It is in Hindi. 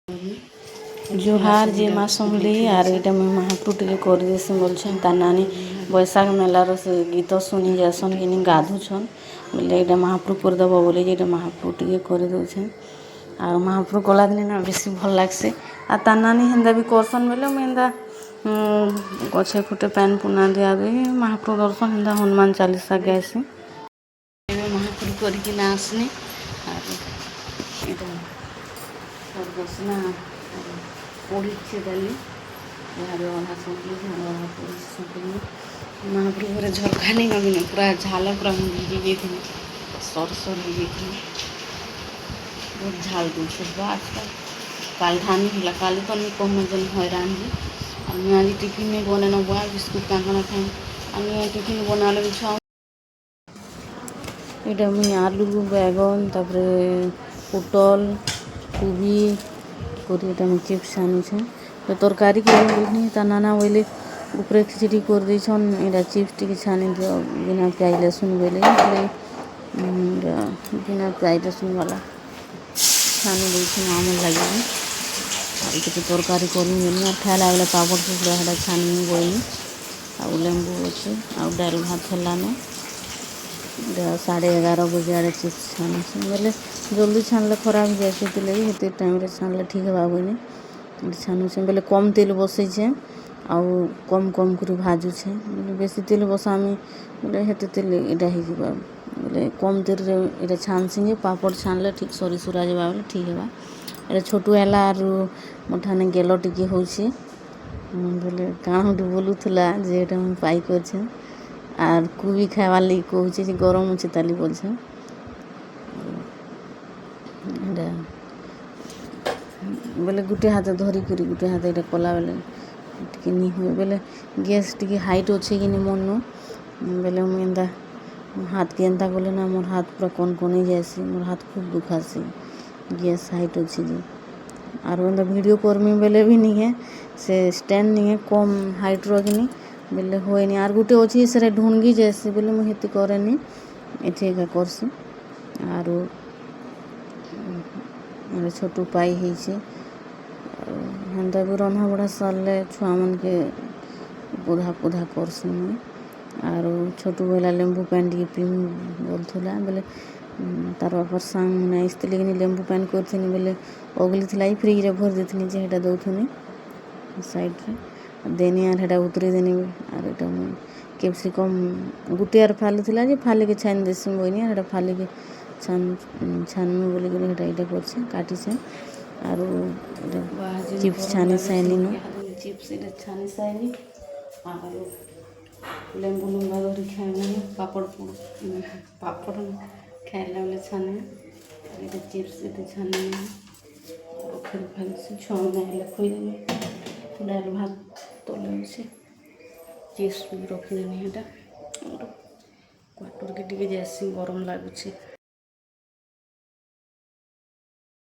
जुहार जे माँ समली आर इटा मुई महाप्रभु टिके करदेसी बोलछन तार नानी बैशाख मेलार से गीत शुनि जासन कि गाधुछन बोले ये महाप्रभु करदेव बोले ये महाप्रभु टिके कर दौछन आर महाप्रभु कला दिन ना बेसी भल लागसे आ तार नानी हेन्दा भी करसन बोले मुई हेन्दा गछे खुटे पैन पुना दिया दे महाप्रभु दर्शन हेन्दा हनुमान चालीसा गाएसी महाप्रभु करके ना आसनी आर इटा दर्शना पढ़ी डाली महाप्रभु झरका नहीं नवीन पूरा झाल पूरा भिजी जाइए सर सर हो जाइए बहुत झाल दूसरे आजकल काल धान होला काली तो नहीं कम जन हैरान जी और मैं आज टिफिन नहीं बने न बुआ बिस्कुट कांकना खाई आम टिफिन बनाले भी छुआ ये मुझे आलू बैगन तापर पोटल कोबी कोरिएटा में चिप्स छानी तो तरकारी के ता नाना बोले ऊपर खिचड़ी कर देछन एटा चिप्स टिके छानी दियो बिना प्याज लहसुन बोले बिना प्याज लहसुन वाला छानी देछन आम लगे और के तरकारी करनी बोली और खाला वाला पापड़ टुकड़ा हेटा छानी बोली आ लेंबू अच्छे आ डाल भात हेलान 11:30 बजे आड़े चिप्स छानी बोले जल्दी छानले खराब हो जाए हेते टाइम छानले ठीक है छानु बोले कम तेल बसई आउ कम कम कर भाजु बेसी तेल बसामी बोले हेते तेल इटा हो बोले कम तेल इटा छानसी पापड़ छानले ठीक सरी सुरा जावा बोले ठीक है ये छोटू है आर मोठाने गेल टिके हो बोले काण गोटे बोलूला जे पाई कर आर कोबी खावा लगी कहूँ गरम अच्छे ताली बोल बोले गुटे हाथ धरिक गुटे हाथ ये कला बेले टी नहीं हुए बोले गैस टी हाइट अच्छे कि मन बोले मुझे एंता हाथ के एंता कले ना मोर हाथ पूरा कौन कौन जासी मोर हाथ खूब दुखासी गैस हाइट अच्छे जी और एंता वीडियो करमी बोले भी नहीं है से स्टैंड नहीं है कम हाइट रखनी बोले हुए नहीं आर गुटे अच्छी से ढूंढगी जैसे बोले मुझे हेती करे नहीं एठे का करसी आर छोटू पाई हेन्ता भी रंधा बढ़ा सारे छुआ मन के बुधा पुधा करसी मुई आर छोटू बेला लेंबू पानी टी पी बोलूला बोले तार बापर सांग मैंने इसलिए कि लेंबू पानी करी बोले अगली थी फ्रिज भर देती जेटा दौनी साइड देनी आर हेटा उतरी देनी आर एटा मुई कैप्सिकम गुटे आर फाली थी फाली के छानी देसी बोनी आर फाली के छानमी बोलिक हेटा कर काटी आर चिप्स छानी साइनी चिप्स छानी साइनी और लेंबू लुंगा धरी खाए पापड़ पापड़ खाइला बेले छाने ये चिप्स ये छानी फिर फिर से छुआ मैंने खुदेवी डाल भात तले चिप्स भी रखीदेनी यहाँ क्वाटर के टी जैसी गरम लगुच